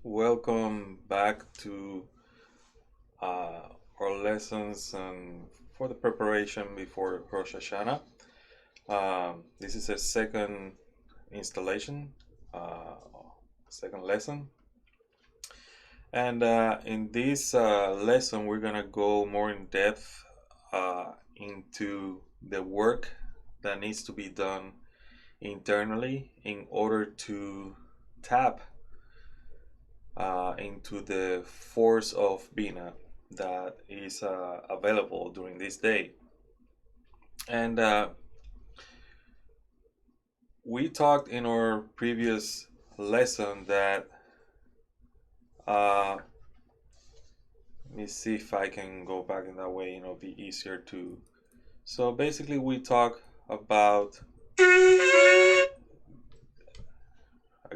Welcome back to our lessons and for the preparation before Rosh HaShanah. This is a second installation, uh, second lesson. And in this lesson, we're going to go more in depth into the work that needs to be done internally in order to tap into the force of Bina that is available during this day. And we talked in our previous lesson that, let me see if I can go back in that way, it'll be easier to. So basically, we talk about, I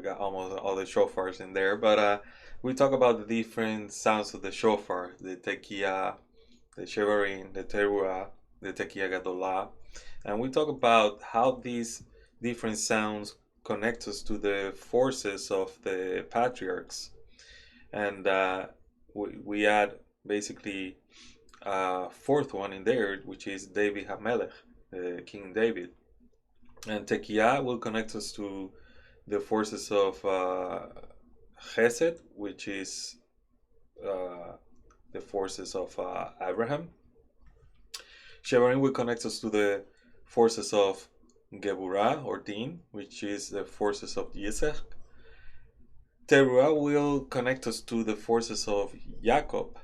got almost all the shofars in there, but we talk about the different sounds of the shofar, the tekiah, the shevarim, the teruah, the tekiah gadolah, and we talk about how these different sounds connect us to the forces of the patriarchs, and we add basically a fourth one in there, which is David Hamelech, King David, and tekiah will connect us to the forces of Chesed, which is uh, the forces of Abraham. Shevarim will connect us to the forces of Geburah or Din, which is the forces of Yisach. Teruah will connect us to the forces of Jacob,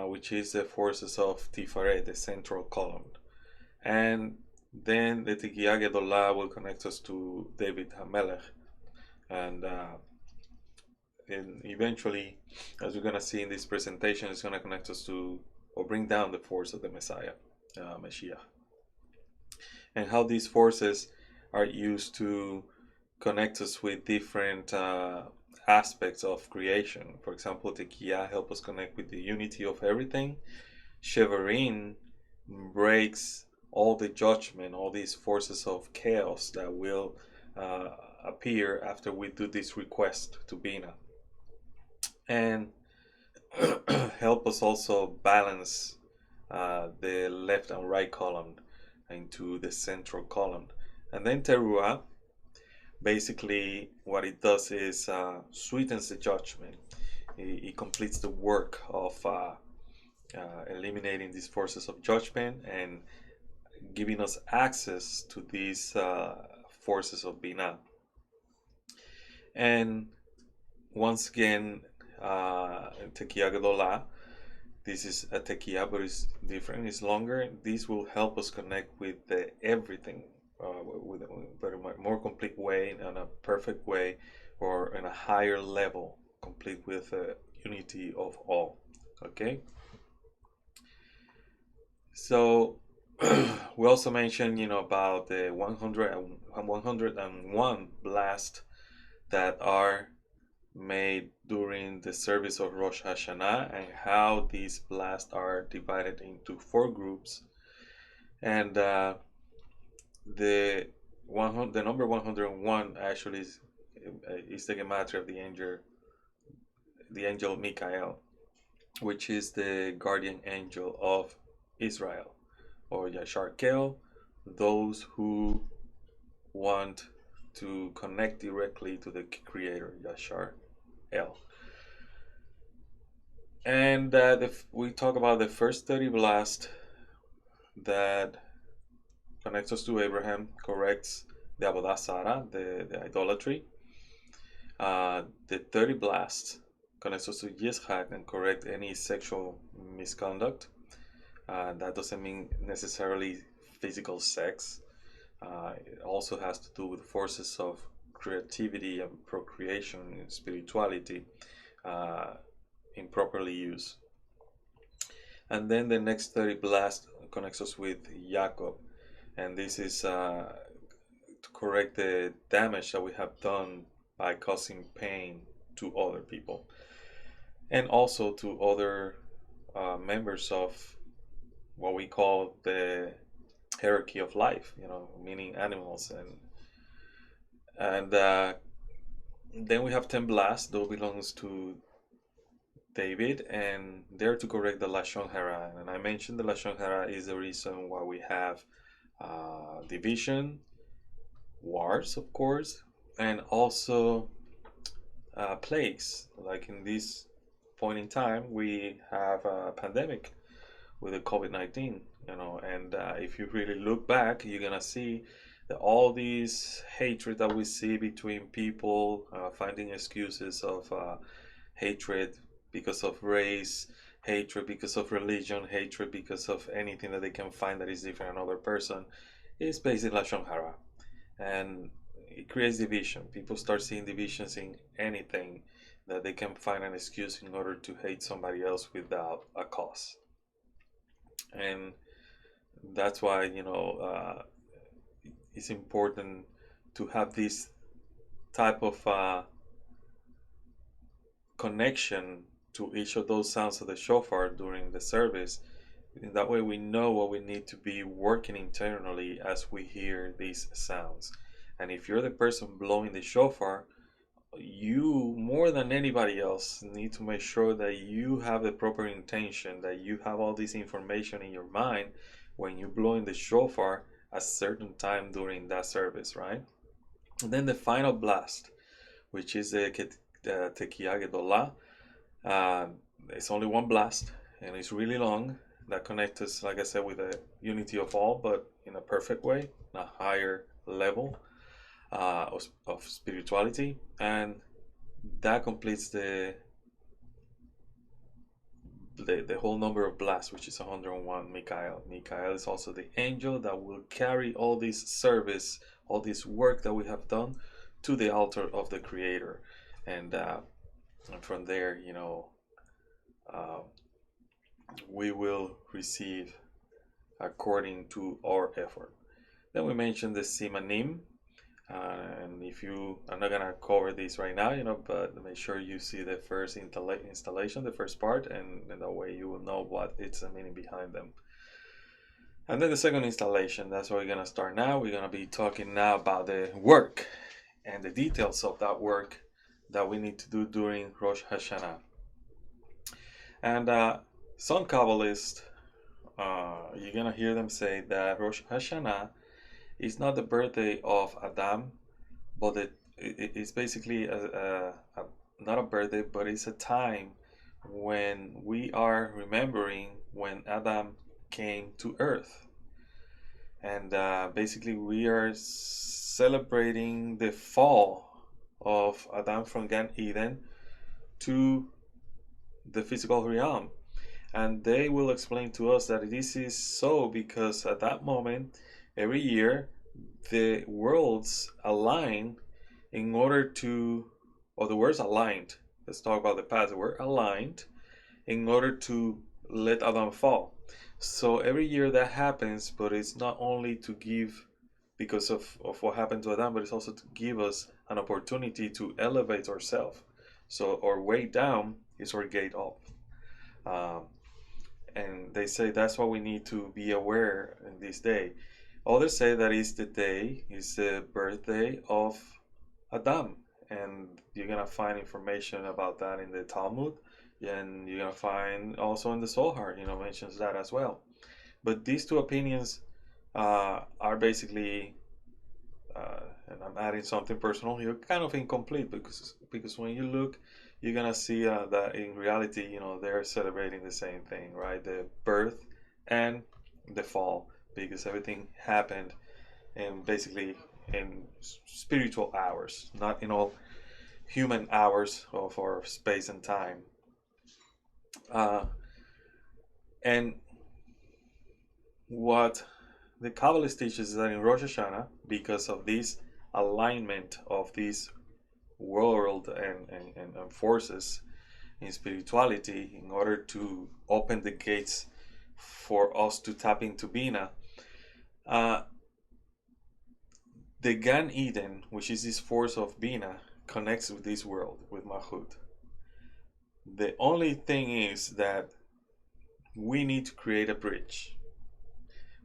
which is the forces of Tifaret, the central column. And then the Tekiah Gedolah will connect us to David Hamelech. And eventually, as we're going to see in this presentation, it's going to connect us to, or bring down the force of the Messiah, Mashiach. And how these forces are used to connect us with different aspects of creation. For example, Tekiah help us connect with the unity of everything. Shevarim breaks all the judgment, all these forces of chaos that will appear after we do this request to Bina. And help us also balance the left and right column into the central column. And then Teruah, basically what it does is sweetens the judgment. It completes the work of eliminating these forces of judgment and giving us access to these forces of Binah. And once again, Tekiah Gedolah, this is a tekiah, but it's different, it's longer. This will help us connect with the everything with a very much more complete way, in a perfect way, or in a higher level, complete with unity of all. Okay? So we also mentioned, about the 101 blasts that are made during the service of Rosh HaShanah, and how these blasts are divided into four groups. And the number 101 actually is the gematria of the angel Michael, which is the guardian angel of Israel, or Yashar Kel, those who want to connect directly to the Creator, Yashar El. And we talk about the first 30 blast that connects us to Abraham, corrects the Avodah Zarah, the idolatry. The 30 blast connects us to Yitzhak and correct any sexual misconduct. That doesn't mean necessarily physical sex. It also has to do with forces of creativity and procreation and spirituality improperly used. And then the next 30 blast connects us with Jacob, and this is to correct the damage that we have done by causing pain to other people, and also to other members of what we call the hierarchy of life, meaning animals, and Then we have 10 blasts. Those belongs to David, and they're to correct the Lashon Hara. And I mentioned the Lashon Hara is the reason why we have division, wars, of course, and also plagues. Like in this point in time, we have a pandemic with the COVID-19, and if you really look back, you're gonna see that all these hatred that we see between people, finding excuses of hatred because of race, hatred because of religion, hatred because of anything that they can find that is different another person, is based in Lashon Hara. And it creates division. People start seeing divisions in anything that they can find an excuse in order to hate somebody else without a cause. And that's why, it's important to have this type of connection to each of those sounds of the shofar during the service. In that way, we know what we need to be working internally as we hear these sounds. And if you're the person blowing the shofar, you more than anybody else need to make sure that you have the proper intention, that you have all this information in your mind when you blow in the shofar a certain time during that service, right? And then the final blast, which is the Tekiah Gedolah. It's only one blast, and it's really long. That connects us, like I said, with the unity of all, but in a perfect way, in a higher level of spirituality, and that completes the whole number of blasts, which is 101. Mikael is also the angel that will carry all this service, all this work that we have done to the altar of the Creator, and from there, uh, we will receive according to our effort. Then we mentioned the simanim, and if you, I'm not gonna cover this right now, but make sure you see the first installation, the first part, and that way you will know what it's the meaning behind them. And then the second installation, that's what we're gonna start now. We're gonna be talking now about the work and the details of that work that we need to do during Rosh HaShanah. And some Kabbalists, you're gonna hear them say that Rosh HaShanah is not the birthday of Adam, but it's basically not a birthday, but it's a time when we are remembering when Adam came to earth. And basically, we are celebrating the fall of Adam from Gan Eden to the physical realm. And they will explain to us that this is so because at that moment, every year, the worlds align in order to, or the worlds aligned, let's talk about the past, we're aligned in order to let Adam fall. So every year that happens, but it's not only to give because of what happened to Adam, but it's also to give us an opportunity to elevate ourselves. So our way down is our gate up. And they say that's what we need to be aware in this day. Others say that is the birthday of Adam, and you're gonna find information about that in the Talmud, and you're gonna find also in the Zohar, mentions that as well. But these two opinions are basically, and I'm adding something personal here, kind of incomplete because when you look, you're gonna see that in reality, they're celebrating the same thing, right? The birth and the fall, because everything happened and basically in spiritual hours, not in all human hours of our space and time. And what the Kabbalist teaches is that in Rosh Hashanah, because of this alignment of this world and forces in spirituality, in order to open the gates for us to tap into Bina, the Gan Eden, which is this force of Bina, connects with this world, with Malchut. The only thing is that we need to create a bridge.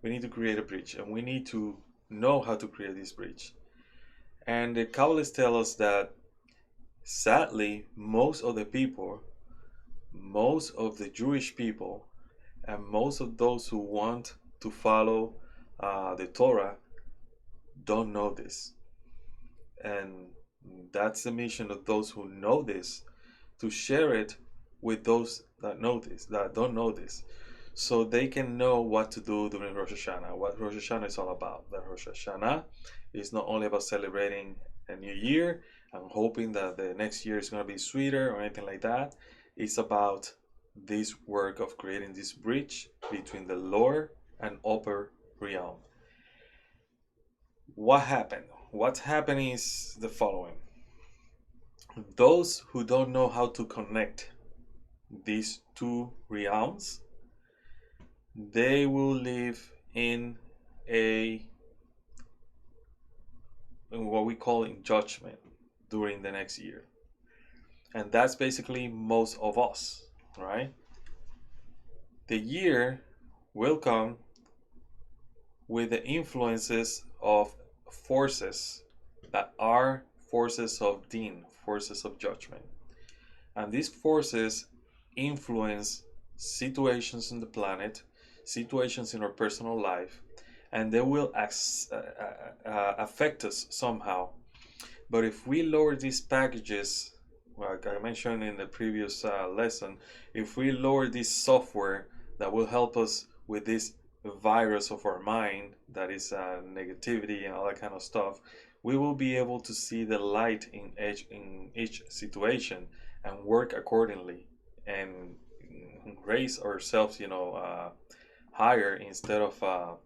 We need to create a bridge, and we need to know how to create this bridge. And the Kabbalists tell us that Sadly, most of the people, most of the Jewish people, and most of those who want to follow the Torah don't know this. And that's the mission of those who know this, to share it with those that know this, that don't know this, so they can know what to do during Rosh HaShanah, what Rosh HaShanah is all about. That Rosh HaShanah is not only about celebrating a new year and hoping that the next year is going to be sweeter or anything like that. It's about this work of creating this bridge between the lower and upper realm. What happened? What's happening is the following. Those who don't know how to connect these two realms, they will live in what we call in judgment during the next year. And that's basically most of us, right? The year will come with the influences of forces that are forces of din, forces of judgment. And these forces influence situations in the planet, situations in our personal life, and they will affect us somehow. But if we lower these packages, like I mentioned in the previous lesson, if we lower this software that will help us with this virus of our mind, that is negativity and all that kind of stuff, we will be able to see the light in each situation and work accordingly and raise ourselves, higher, instead of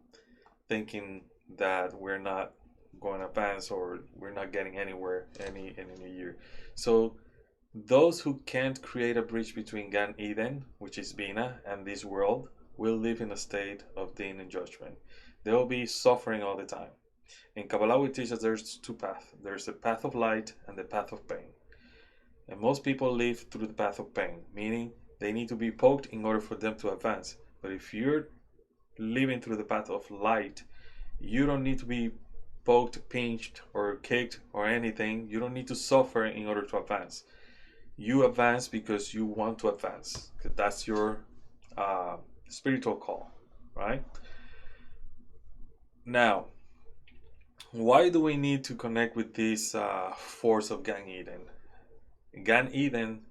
thinking that we're not going to advance or we're not getting anywhere in a new year. So those who can't create a bridge between Gan Eden, which is Bina, and this world, will live in a state of din and judgment. They will be suffering all the time. In Kabbalah, we teach that there's two paths. There's the path of light and the path of pain. And most people live through the path of pain, meaning they need to be poked in order for them to advance. But if you're living through the path of light, you don't need to be poked, pinched, or kicked, or anything. You don't need to suffer in order to advance. You advance because you want to advance. That's your spiritual call, right? Now, why do we need to connect with this force of Gan Eden? Gan Eden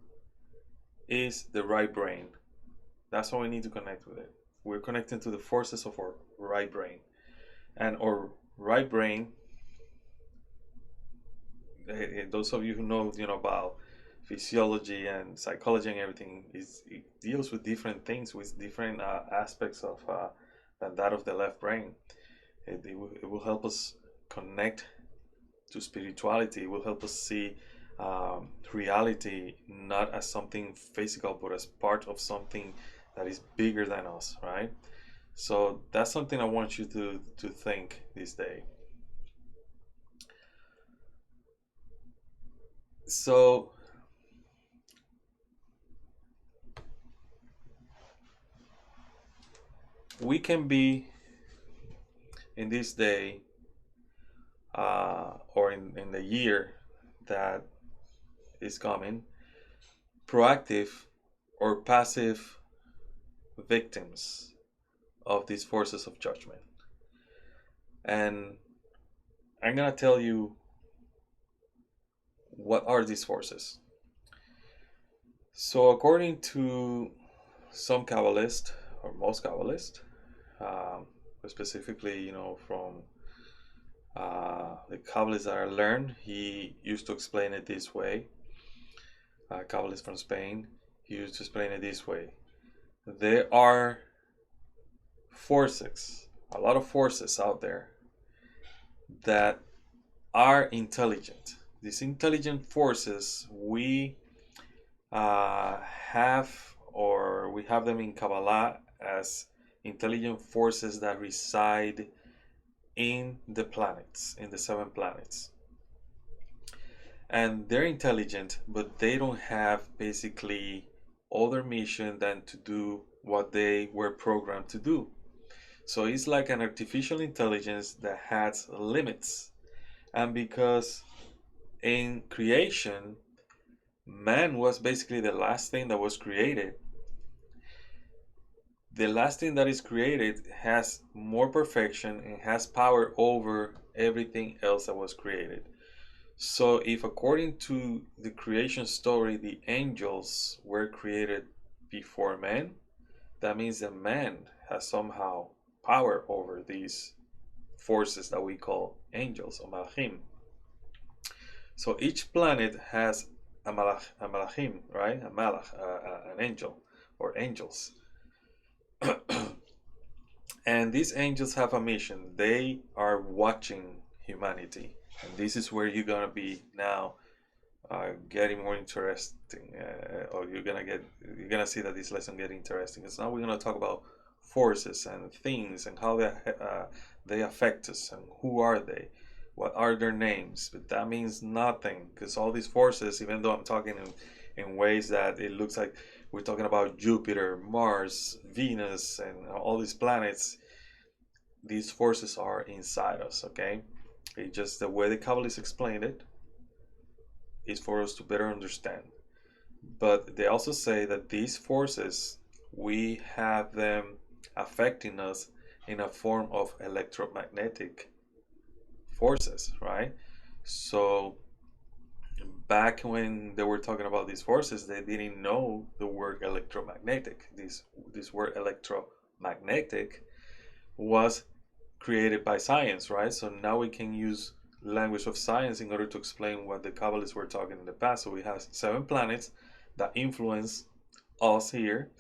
is the right brain. That's why we need to connect with it. We're connecting to the forces of our right brain. And our right brain, those of you who know, about physiology and psychology and everything, it deals with different things, with different aspects of than that of the left brain. It will help us connect to spirituality. It will help us see reality not as something physical, but as part of something that is bigger than us, right? So that's something I want you to think this day. So we can be in this day or in the year that is coming, proactive or passive victims of these forces of judgment. And I'm gonna tell you what are these forces. So according to some Kabbalists, or most Kabbalists, specifically, from the Kabbalist that I learned, he used to explain it this way. Kabbalist from Spain, he used to explain it this way. There are forces, a lot of forces out there that are intelligent. These intelligent forces we have them in Kabbalah as intelligent forces that reside in the planets, in the 7 planets. And they're intelligent, but they don't have basically other mission than to do what they were programmed to do. So it's like an artificial intelligence that has limits. And because in creation, Man was basically the last thing that was created. The last thing that is created has more perfection and has power over everything else that was created. So, if according to the creation story, the angels were created before man, that means that man has somehow power over these forces that we call angels or malachim. So each planet has a malachim, right? A malach, an angel or angels. And these angels have a mission. They are watching humanity. And this is where you're gonna be now getting more interesting, or you're gonna see that this lesson get interesting. Because now we're gonna talk about forces and things and how they affect us and who are they, what are their names. But that means nothing, because all these forces, even though I'm talking in ways that it looks like we're talking about Jupiter, Mars, Venus, and all these planets, these forces are inside us. Okay, it's just the way the Kabbalists explained it is for us to better understand. But they also say that these forces, we have them affecting us in a form of electromagnetic forces, right? So back when they were talking about these forces, they didn't know the word electromagnetic. This word electromagnetic was created by science, right? So now we can use language of science in order to explain what the Kabbalists were talking in the past. So we have 7 planets that influence us here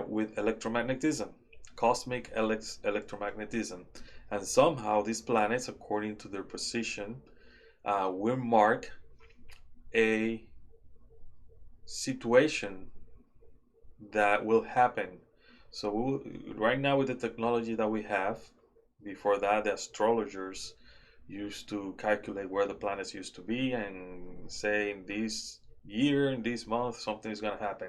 with electromagnetism, cosmic electromagnetism. And somehow these planets, according to their position, will mark a situation that will happen. So right now, with the technology that we have, before that, the astrologers used to calculate where the planets used to be and say in this year, in this month, something is going to happen.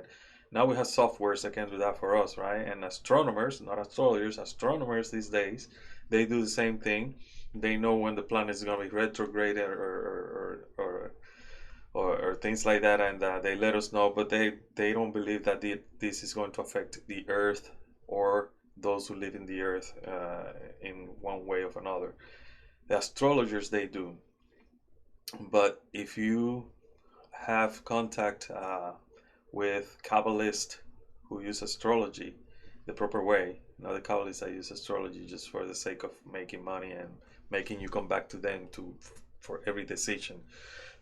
Now we have softwares that can do that for us, right? And astronomers, not astrologers, astronomers these days, they do the same thing. They know when the planet is going to be retrograde or things like that, and they let us know. But they don't believe that this is going to affect the Earth or those who live in the Earth in one way or another. The astrologers, they do. But if you have contact with Kabbalists who use astrology the proper way, not the Kabbalists that use astrology just for the sake of making money and making you come back to them for every decision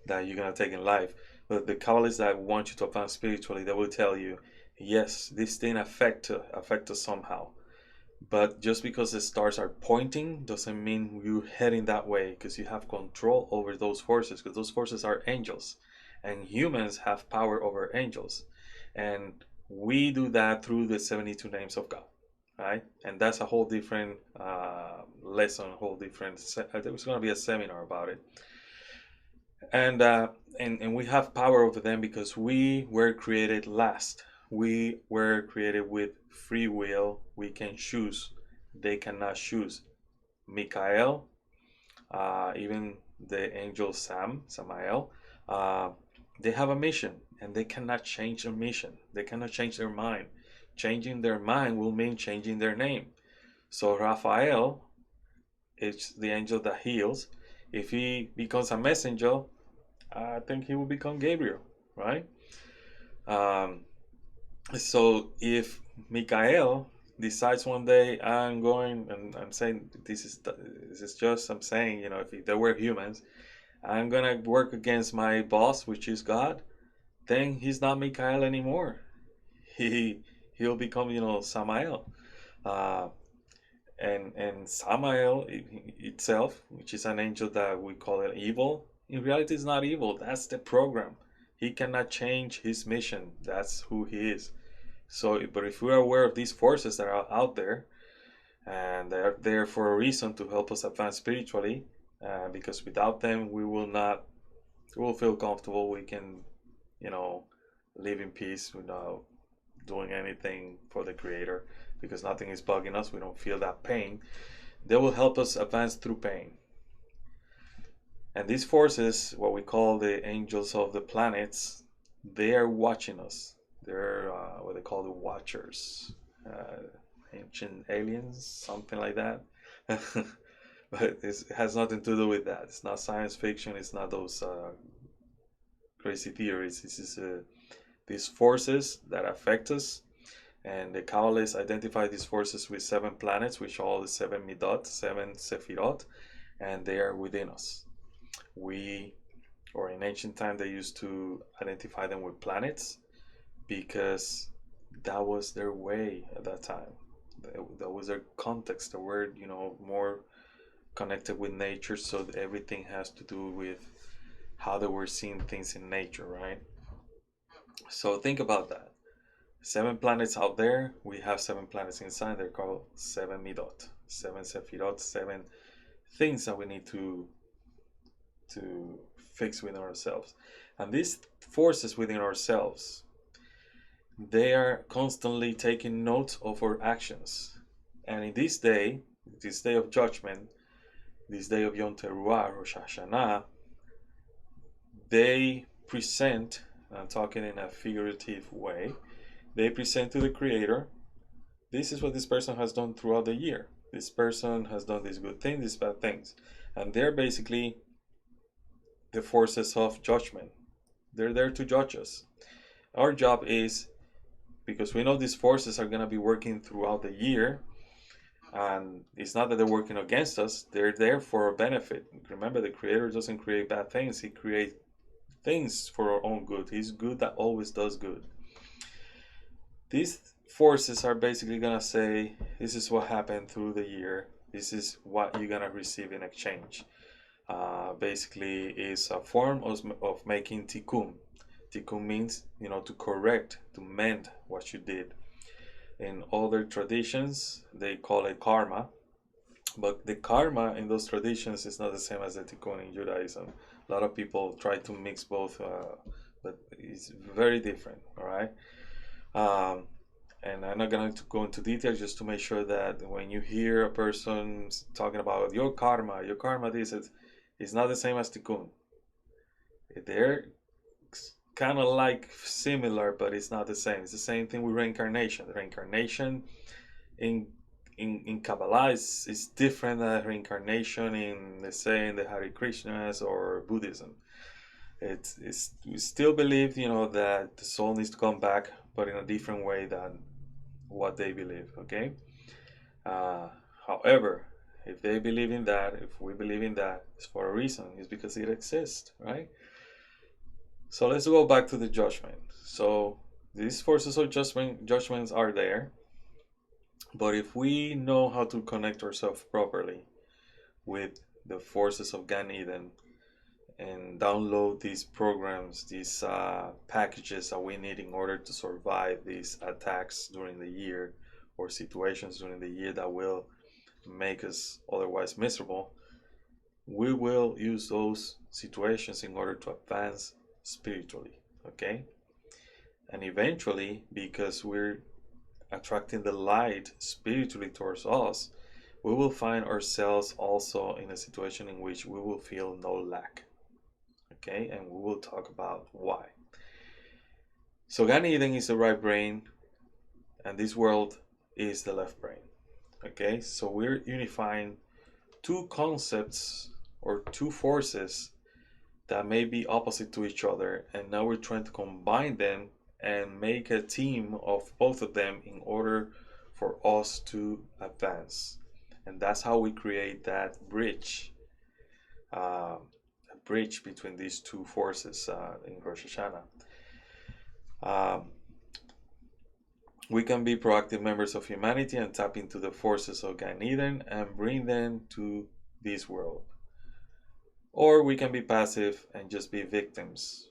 that you're going to take in life. But the Kabbalists that want you to advance spiritually, they will tell you, yes, this thing affect us somehow. But just because the stars are pointing doesn't mean you're heading that way, because you have control over those forces, because those forces are angels. And humans have power over angels. And we do that through the 72 names of God, right? And that's a whole different lesson, a whole different. There's going to be a seminar about it. And we have power over them because we were created last. We were created with free will. We can choose. They cannot choose. Michael, even the angel Samael, they have a mission and they cannot change their mission. They cannot change their mind. Changing their mind will mean changing their name. So Raphael is the angel that heals. If he becomes a messenger, I think he will become Gabriel, right? So if Michael decides one day, I'm going, and I'm saying this is just, I'm saying, if there were humans, I'm gonna work against my boss, which is God, then he's not Michael anymore. He'll become, Samael. Uh, and Samael itself, which is an angel that we call it evil, in reality is not evil. That's the program. He cannot change his mission. That's who he is. So, but if we are aware of these forces that are out there, and they're there for a reason to help us advance spiritually, because without them we will not, we will feel comfortable. We can, live in peace without doing anything for the Creator, because nothing is bugging us. We don't feel that pain. They will help us advance through pain. And these forces, what we call the angels of the planets, They are watching us. They're what they call the watchers, ancient aliens, something like that. But it has nothing to do with that. It's not science fiction. It's not those crazy theories. This is these forces that affect us, and the Kabbalists identify these forces with 7 planets, which are all the 7 midot, 7 sephirot, and they are within us. We, or in ancient time, they used to identify them with planets because that was their way at that time. That was their context. They were, more connected with nature, so everything has to do with how they were seeing things in nature, right? So think about that. 7 planets out there, we have 7 planets inside. They're called 7 midot, 7 sephirot, 7 things that we need to fix within ourselves. And these forces within ourselves, they are constantly taking note of our actions. And in this day of judgment, this day of Yom Teruah, Rosh HaShanah, they present, I'm talking in a figurative way, they present to the Creator, this is what this person has done throughout the year. This person has done these good things, these bad things. And they're basically the forces of judgment. They're there to judge us. Our job is, because we know these forces are going to be working throughout the year, and it's not that they're working against us, they're there for our benefit. Remember, the Creator doesn't create bad things, He creates things for our own good. He's good that always does good. These forces are basically going to say, this is what happened through the year, this is what you're going to receive in exchange. Basically is a form of making tikkun. Tikkun means, to correct, to mend what you did. In other traditions, they call it karma. But the karma in those traditions is not the same as the tikkun in Judaism. A lot of people try to mix both, but it's very different, all right? And I'm not going to go into detail, just to make sure that when you hear a person talking about your karma this, it's not the same as tikkun. They're kind of like similar, but it's not the same. It's the same thing with reincarnation. The reincarnation in Kabbalah is different than reincarnation in, let's say, in the Hare Krishnas or Buddhism. We still believe, that the soul needs to come back, but in a different way than what they believe. Okay. However, if they believe in that, if we believe in that, it's for a reason. It's because it exists, right? So let's go back to the judgment. So these forces of judgments are there, but if we know how to connect ourselves properly with the forces of Gan Eden and download these programs, these packages that we need in order to survive these attacks during the year, or situations during the year that will make us otherwise miserable, we will use those situations in order to advance spiritually, okay? And eventually, because we're attracting the light spiritually towards us, we will find ourselves also in a situation in which we will feel no lack, okay? And we will talk about why. So Gan Eden is the right brain, and this world is the left brain, okay? So we're unifying two concepts or two forces that may be opposite to each other, and now we're trying to combine them and make a team of both of them in order for us to advance. And that's how we create that bridge, a bridge between these two forces in Rosh Hashanah. We can be proactive members of humanity and tap into the forces of Gan Eden and bring them to this world. Or we can be passive and just be victims.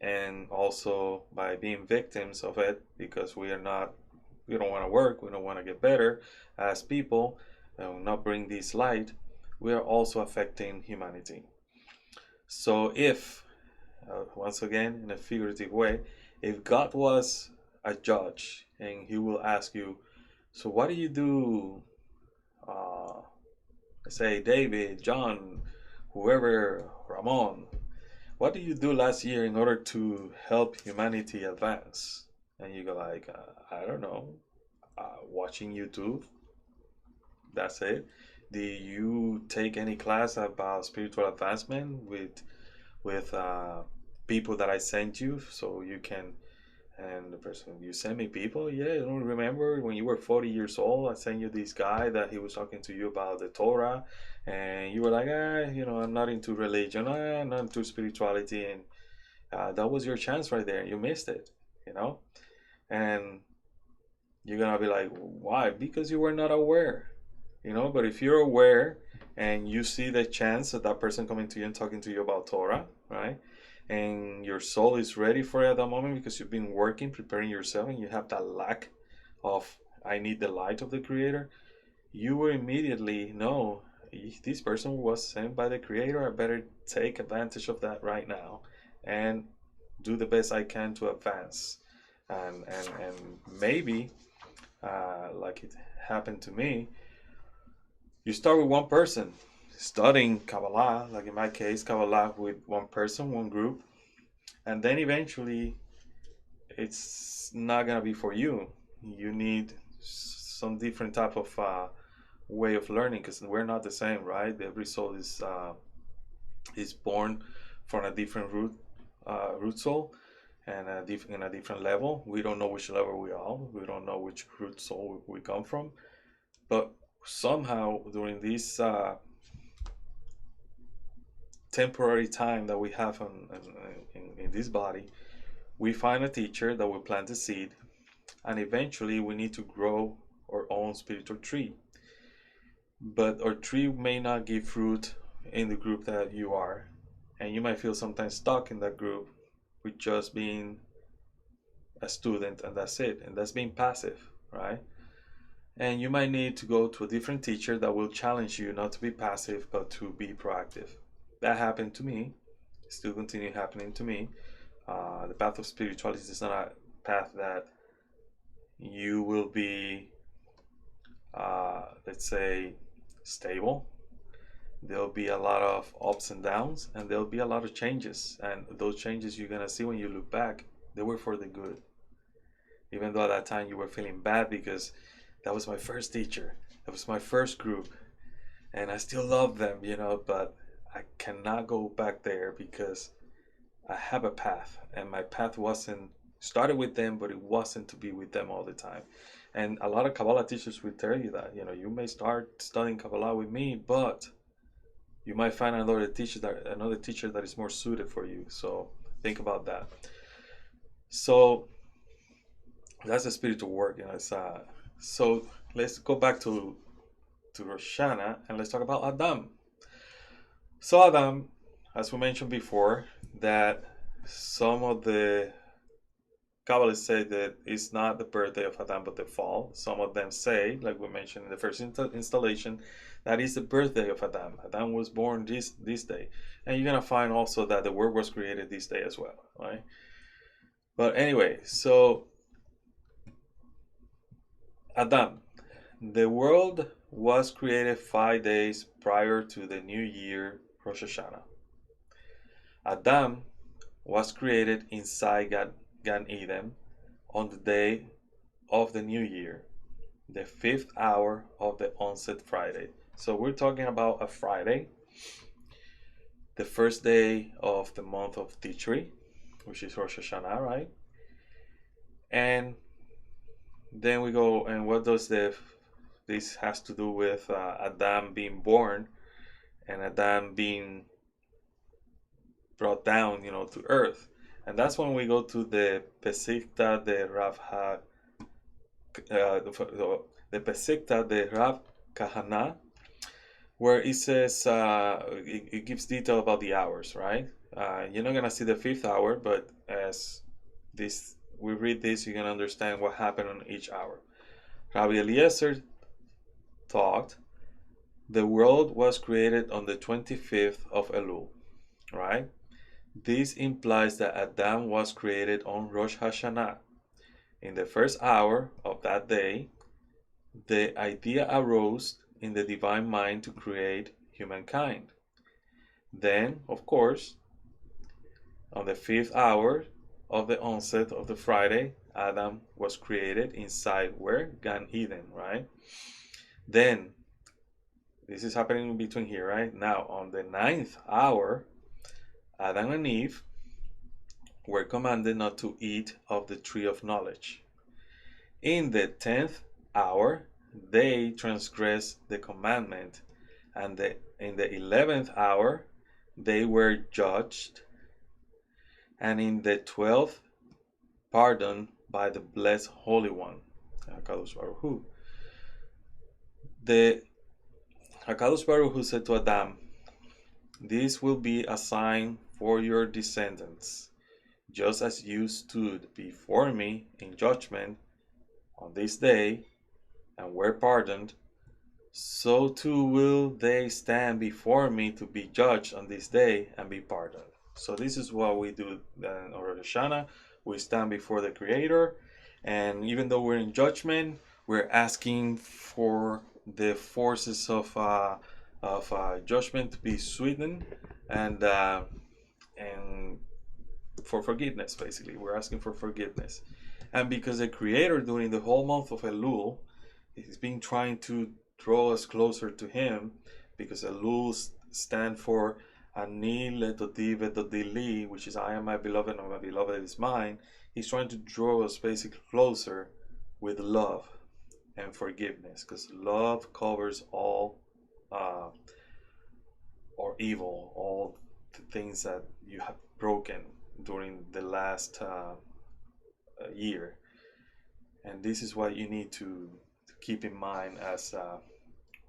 And also, by being victims of it, because we don't want to work, we don't want to get better as people, and not bring this light, we are also affecting humanity. So if, once again, in a figurative way, if God was a judge and He will ask you, so what do you do, say David, John, whoever, Ramon, what did you do last year in order to help humanity advance? And you go like, I don't know, watching YouTube. That's it. Do you take any class about spiritual advancement with people that I sent you so you can? And the person, you send me people? Yeah, you don't remember when you were 40 years old? I sent you this guy that he was talking to you about the Torah, and you were like, I'm not into religion, I'm not into spirituality, and that was your chance right there. You missed it, you know? And you're gonna be like, why? Because you were not aware, But if you're aware and you see the chance of that person coming to you and talking to you about Torah, right? And your soul is ready for it at that moment because you've been working, preparing yourself, and you have that lack of, I need the light of the Creator, you will immediately know, if this person was sent by the Creator, I better take advantage of that right now and do the best I can to advance. And maybe, like it happened to me, you start with one person studying Kabbalah, like in my case, Kabbalah with one person, one group, and then eventually it's not gonna be for you. You need some different type of way of learning because we're not the same, right? Every soul is born from a different root soul and in a different level. We don't know which level we are. We don't know which root soul we come from, but somehow during this temporary time that we have in this body, we find a teacher that will plant a seed, and eventually we need to grow our own spiritual tree. But our tree may not give fruit in the group that you are, and you might feel sometimes stuck in that group with just being a student, and that's it, and that's being passive, right? And you might need to go to a different teacher that will challenge you not to be passive but to be proactive. That happened to me, still continue happening to me. The path of spirituality is not a path that you will be, let's say, stable. There'll be a lot of ups and downs, and there'll be a lot of changes. And those changes you're gonna see when you look back, they were for the good. Even though at that time you were feeling bad because that was my first teacher, that was my first group, and I still love them, but I cannot go back there because I have a path, and my path wasn't started with them, but it wasn't to be with them all the time. And a lot of Kabbalah teachers will tell you that, you may start studying Kabbalah with me, but you might find another teacher that is more suited for you. So think about that. So that's the spiritual work, so let's go back to Rosh Hashanah and let's talk about Adam. So Adam, as we mentioned before, that some of the Kabbalists say that it's not the birthday of Adam but the fall. Some of them say, like we mentioned in the first installation, that is the birthday of Adam. Adam was born this day. And you're going to find also that the world was created this day as well, right? But anyway, so Adam, the world was created 5 days prior to the new year, Rosh HaShanah. Adam was created inside Gan Eden on the day of the new year, the 5th hour of the onset Friday. So we're talking about a Friday, the first day of the month of Tishri, which is Rosh Hashanah, right? And then we go, and what does this has to do with Adam being born and Adam being brought down, to earth? And that's when we go to the Pesikta de Rav the Pesikta de Rav Kahana, where it says it gives detail about the hours, right? You're not gonna see the 5th hour, but as we read this, you can understand what happened on each hour. Rabbi Eliezer thought the world was created on the 25th of Elul, right? This implies that Adam was created on Rosh HaShanah. In the first hour of that day, the idea arose in the divine mind to create humankind. Then, of course, On the fifth hour of the onset of the Friday, Adam was created inside where? Gan Eden, right? Then, this is happening in between here, right? Now, on the ninth hour, Adam and Eve were commanded not to eat of the tree of knowledge. In the 10th hour, they transgressed the commandment, and in the 11th hour, they were judged, and in the 12th, pardoned by the blessed Holy One, HaKadosh Baruch Hu. The HaKadosh Baruch Hu said to Adam, "This will be a sign for your descendants. Just as you stood before me in judgment on this day and were pardoned, so too will they stand before me to be judged on this day and be pardoned." So this is what we do on Rosh HaShanah. We stand before the Creator, and even though we're in judgment, we're asking for the forces of judgment to be sweetened, and for forgiveness. Basically, we're asking for forgiveness, and because the Creator, during the whole month of Elul, he's been trying to draw us closer to Him, because Elul stand for Ani letoti vetoti li, which is I am my beloved and my beloved is mine. He's trying to draw us basically closer with love and forgiveness, because love covers all or evil, all the things that you have broken during the last year. And this is what you need to keep in mind as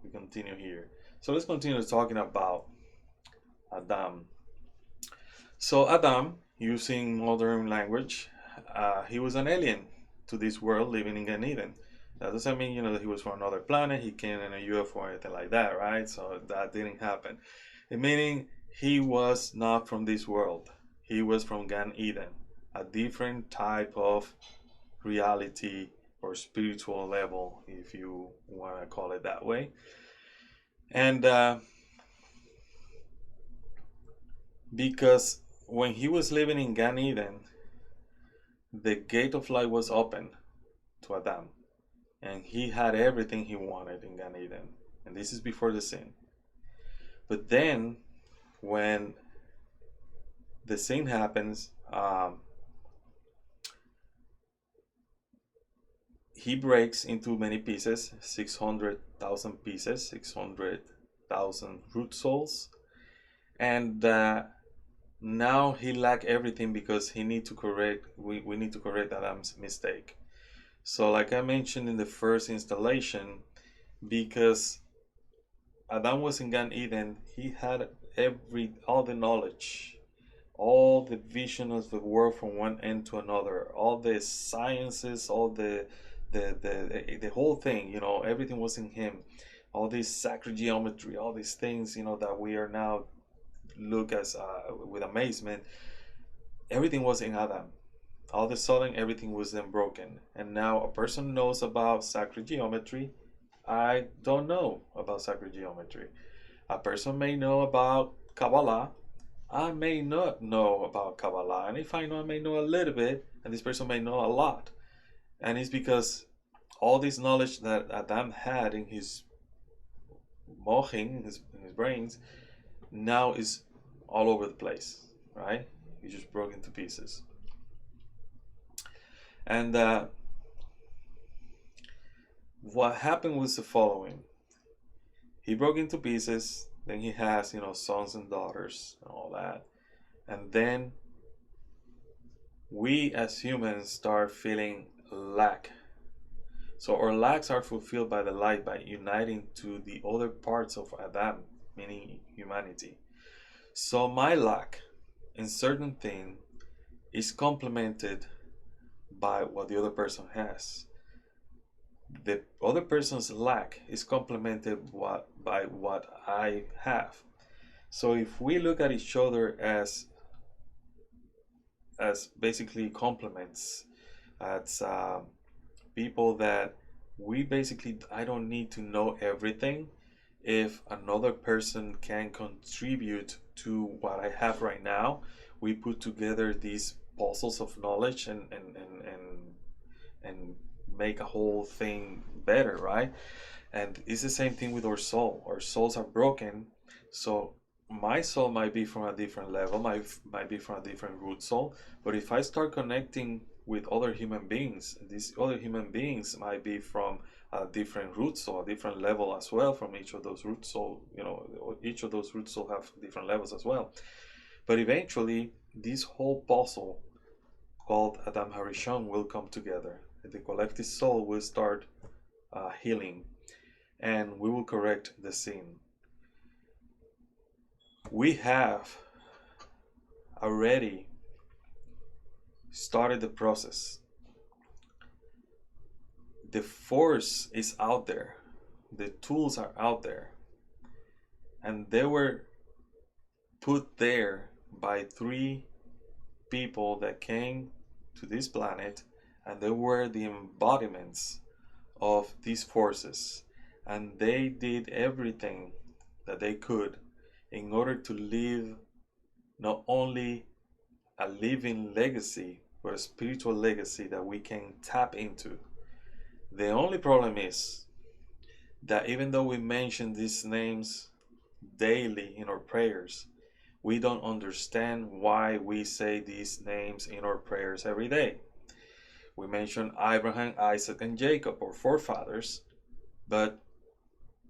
we continue here. So let's continue talking about Adam. So Adam, using modern language, he was an alien to this world, living in Gan Eden. That doesn't mean, that he was from another planet, he came in a UFO or anything like that, right? So that didn't happen. Meaning he was not from this world. He was from Gan Eden, a different type of reality or spiritual level, if you want to call it that way. And because when he was living in Gan Eden, the gate of light was open to Adam, and he had everything he wanted in Gan Eden. And this is before the sin. But then, when the sin happens, he breaks into many pieces, 600,000 pieces, 600,000 root souls, and now he lack everything, because he need to correct. We need to correct Adam's mistake. So, like I mentioned in the first installation, because Adam was in Gan Eden, he had all the knowledge, all the vision of the world from one end to another, all the sciences, all the whole thing, everything was in him. All this sacred geometry, all these things, that we are now look as with amazement. Everything was in Adam. All of a sudden, everything was then broken, and now a person knows about sacred geometry. I don't know about sacred geometry. A person may know about Kabbalah. I may not know about Kabbalah, and if I know, I may know a little bit, and this person may know a lot. And it's because all this knowledge that Adam had in his mochin, in his brains, now is all over the place, right? He just broke into pieces. And what happened was the following. He broke into pieces, then he has, sons and daughters and all that. And then we as humans start feeling lack. So our lacks are fulfilled by the light, by uniting to the other parts of Adam, meaning humanity. So my lack in certain thing is complemented by what the other person has. The other person's lack is complemented by what I have. So if we look at each other as basically complements, as people that we basically, I don't need to know everything. If another person can contribute to what I have right now. We put together these puzzles of knowledge and make a whole thing better, right? And it's the same thing with our soul. Our souls are broken, so my soul might be from a different level, might be from a different root soul. But if I start connecting with other human beings, these other human beings might be from a different root soul, a different level as well from each of those root soul. Each of those root soul have different levels as well. But eventually, this whole puzzle called Adam Harishon will come together. The collective soul will start healing, and we will correct the sin. We have already started the process. The force is out there, the tools are out there, and they were put there by 3 people that came to this planet, and they were the embodiments of these forces, and they did everything that they could in order to leave not only a living legacy, but a spiritual legacy that we can tap into. The only problem is that even though we mention these names daily in our prayers, we don't understand why we say these names in our prayers every day. We mention Abraham, Isaac, and Jacob, our forefathers, but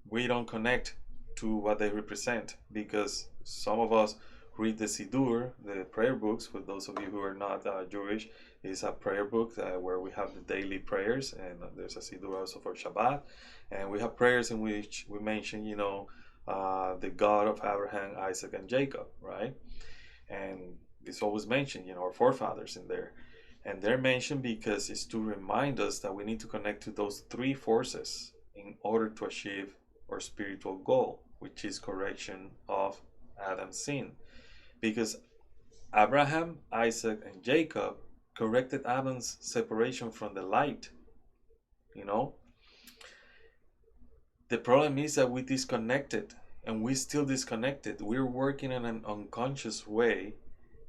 we don't connect to what they represent, because some of us read the Siddur, the prayer books. For those of you who are not Jewish, is a prayer book where we have the daily prayers, and there's a Siddur also for Shabbat, and we have prayers in which we mention, the God of Abraham, Isaac, and Jacob, right? And it's always mentioned, our forefathers in there. And they're mentioned because it's to remind us that we need to connect to those 3 forces in order to achieve our spiritual goal, which is correction of Adam's sin. Because Abraham, Isaac, and Jacob corrected Adam's separation from the light. The problem is that we disconnected, and we still disconnected. We're working in an unconscious way,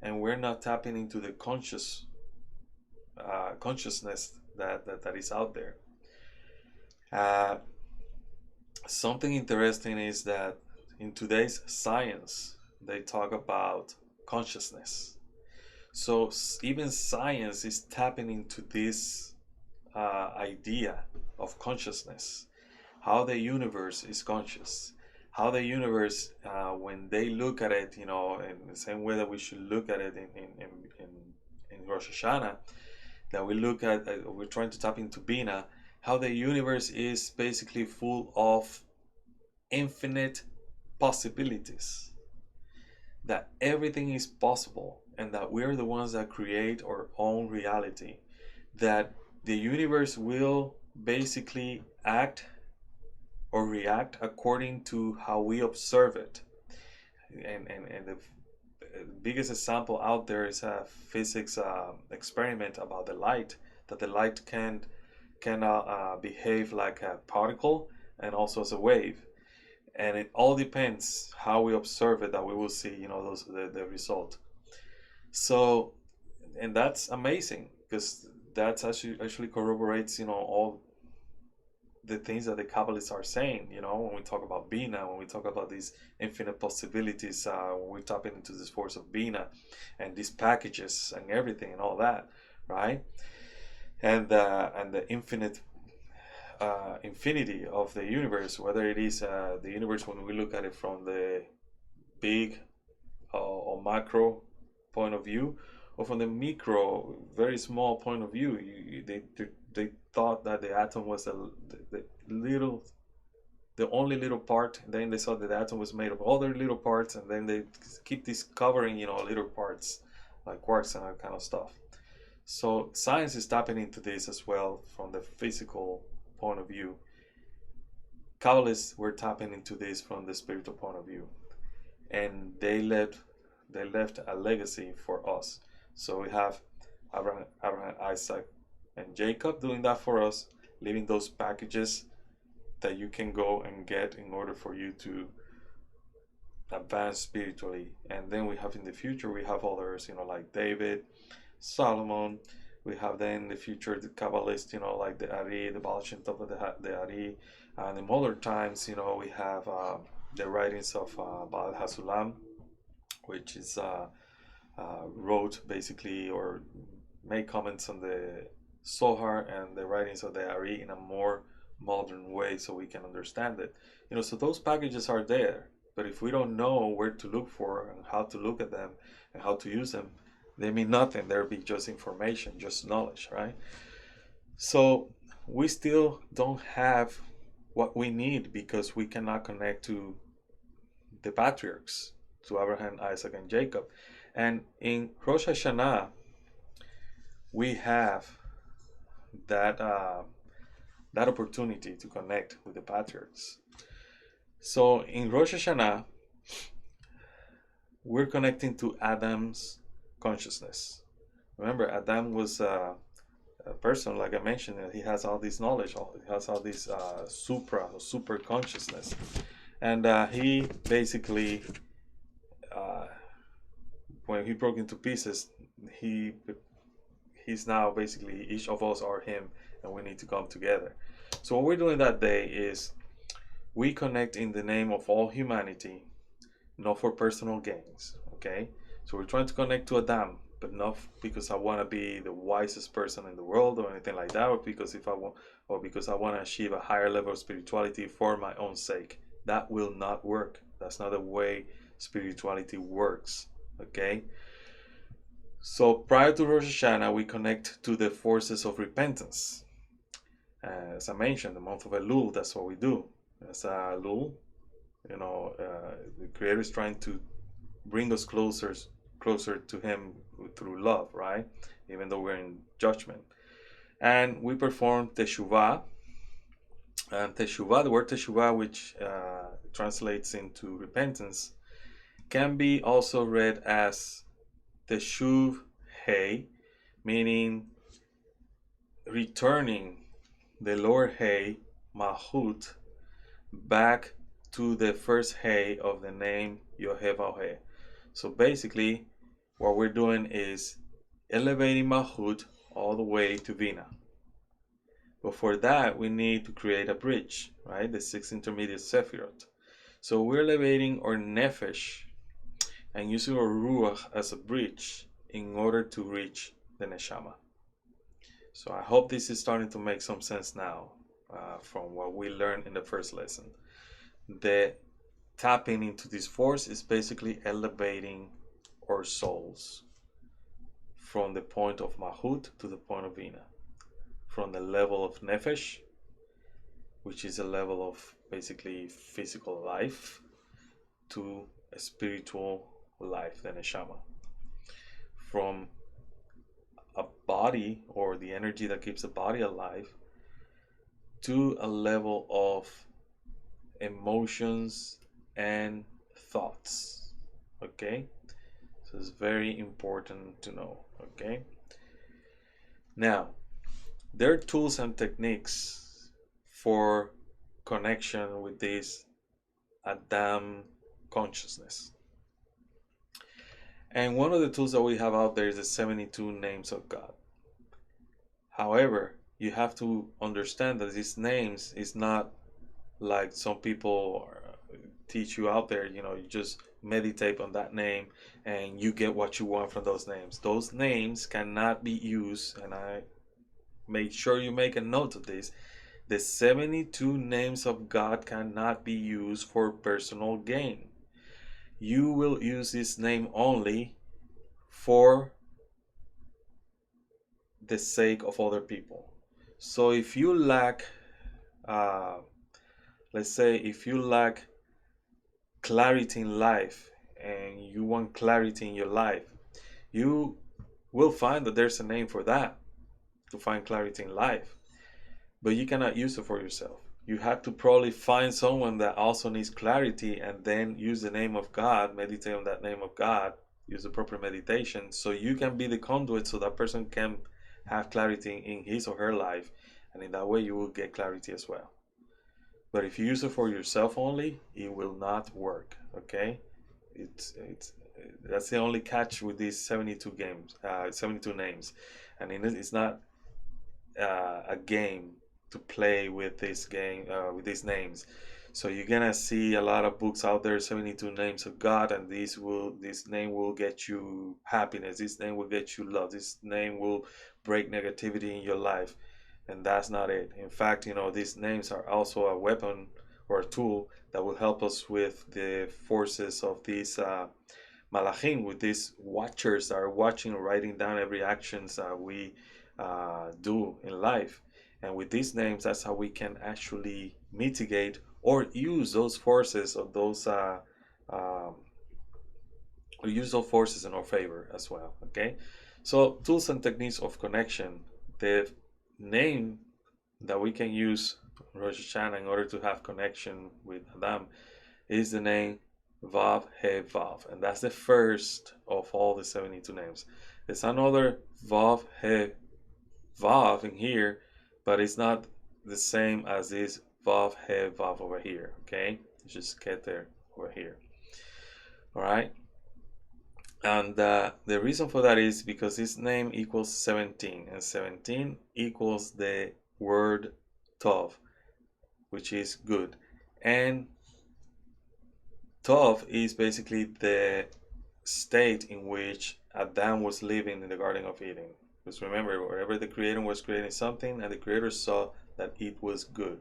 and we're not tapping into the consciousness that is out there. Something interesting is that in today's science, they talk about consciousness. So even science is tapping into this idea of consciousness, how the universe is conscious, how the universe, when they look at it, in the same way that we should look at it in Rosh HaShanah, that we look at, we're trying to tap into Bina, how the universe is basically full of infinite possibilities, that everything is possible, and that we're the ones that create our own reality, that the universe will basically act or react according to how we observe it. And the biggest example out there is a physics experiment about the light, that the light can behave like a particle and also as a wave, and it all depends how we observe it that we will see the result. So, and that's amazing, because that's actually corroborates all the things that the Kabbalists are saying, when we talk about Bina, when we talk about these infinite possibilities, when we tap into this force of Bina and these packages and everything and all that, right? And the infinity of the universe, whether it is the universe when we look at it from the big or macro point of view, or from the micro, very small point of view. They thought that the atom was the only little part, and then they saw that the atom was made of other little parts, and then they keep discovering little parts like quarks and that kind of stuff. So science is tapping into this as well from the physical point of view. Kabbalists were tapping into this from the spiritual point of view, and they left a legacy for us. So we have Abraham, Isaac, and Jacob doing that for us, leaving those packages that you can go and get in order for you to advanced spiritually. And then we have in the future, we have others, like David, Solomon. We have then in the future the Kabbalists, like the Ari, the Baal Shem Tov, the Ari. And in modern times, we have the writings of Baal HaSulam, which is wrote basically or made comments on the Zohar and the writings of the Ari in a more modern way so we can understand it. So those packages are there, but if we don't know where to look for and how to look at them and how to use them, they mean nothing. They'll be just information, just knowledge, right? So we still don't have what we need because we cannot connect to the patriarchs, to Abraham, Isaac, and Jacob. And in Rosh HaShanah, we have that opportunity to connect with the patriarchs. So in Rosh Hashanah, we're connecting to Adam's consciousness. Remember, Adam was a person, like I mentioned, he has all this knowledge, he has all this super consciousness. And he basically, when he broke into pieces, he's now basically, each of us are him, and we need to come together. So what we're doing that day is we connect in the name of all humanity, not for personal gains, okay? So we're trying to connect to Adam, but not because I want to be the wisest person in the world or anything like that, or because I want to achieve a higher level of spirituality for my own sake. That will not work. That's not the way spirituality works, okay? So prior to Rosh Hashanah, we connect to the forces of repentance. As I mentioned, the month of Elul, that's what we do. As Elul, the Creator is trying to bring us closer to Him through love, right? Even though we're in judgment. And we perform Teshuvah. And Teshuvah, the word Teshuvah, which translates into repentance, can be also read as Teshuv Hey, meaning returning the lower Hey, Mahut, back to the first Hey of the name Yohevah. So basically, what we're doing is elevating Mahut all the way to Vina. But for that, we need to create a bridge, right? The 6 intermediate Sephirot. So we're elevating our Nefesh and using our Ruach as a bridge in order to reach the Neshama. So I hope this is starting to make some sense now from what we learned in the first lesson. The tapping into this force is basically elevating our souls from the point of Mahut to the point of Vina. From the level of Nefesh, which is a level of basically physical life, to a spiritual life, the Neshama. From a body, or the energy that keeps the body alive, to a level of emotions and thoughts. Okay? So it's very important to know. Okay? Now, there are tools and techniques for connection with this Adam consciousness. And one of the tools that we have out there is the 72 names of God. However, you have to understand that these names is not like some people teach you out there. You just meditate on that name and you get what you want from those names. Those names cannot be used, and I make sure you make a note of this. The 72 names of God cannot be used for personal gain. You will use this name only for the sake of other people. So if you lack, let's say, if you lack clarity in life and you want clarity in your life, you will find that there's a name for that, to find clarity in life. But you cannot use it for yourself. You have to probably find someone that also needs clarity and then use the name of God, meditate on that name of God, use the proper meditation, so you can be the conduit so that person can have clarity in his or her life, and in that way you will get clarity as well. But if you use it for yourself only, it will not work, okay? It's that's the only catch with these 72 games, 72 names, and it's not a game to play with this game with these names. So you're gonna see a lot of books out there, 72 names of God, and this name will get you happiness. This name will get you love. This name will break negativity in your life, and that's not it. In fact, these names are also a weapon or a tool that will help us with the forces of these malachim, with these watchers that are watching, writing down every actions we do in life. And with these names, that's how we can actually mitigate or use those forces of those um, or use those forces in our favor as well. Okay, so tools and techniques of connection. The name that we can use Rosh HaShanah in order to have connection with Adam is the name Vav He Vav, and that's the first of all the 72 names. There's another Vav He Vav in here, but it's not the same as this Vav He Vav over here. Okay, just get there over here. All right, and the reason for that is because this name equals 17, and 17 equals the word Tov, which is good, and Tov is basically the state in which Adam was living in the Garden of Eden. Because remember, wherever the Creator was creating something, and the Creator saw that it was good,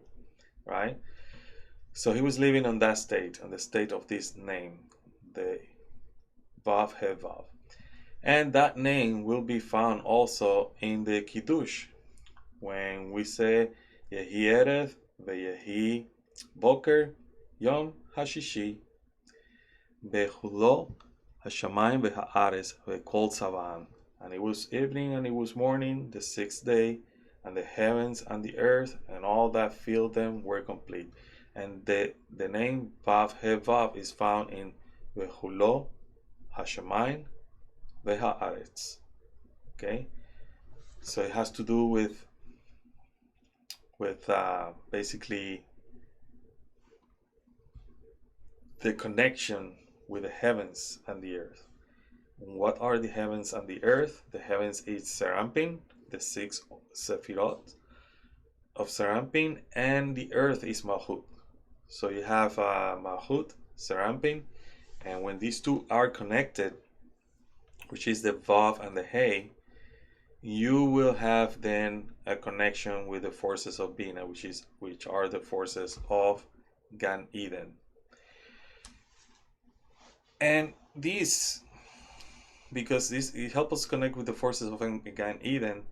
right? So he was living on that state, on the state of this name, the Vav He Vav. And that name will be found also in the Kiddush, when we say Yehi Erev veYehi Boker Yom Hashishi Bechulo Hashamayim veHaaretz veKol Tzavan. And it was evening and it was morning, the sixth day, and the heavens and the earth and all that filled them were complete. And the name Vav He Vav is found in Bechulo Hashamayim veHaaretz. Okay, so it has to do with basically the connection with the heavens and the earth. What are the heavens and the earth? The heavens is Serampin, the 6 Sephirot of Serampin, and the earth is Malchut. So you have Malchut, Serampin, and when these two are connected, which is the Vav and the He, you will have then a connection with the forces of Bina, which are the forces of Gan Eden. And this, because it helps us connect with the forces of Gan Eden,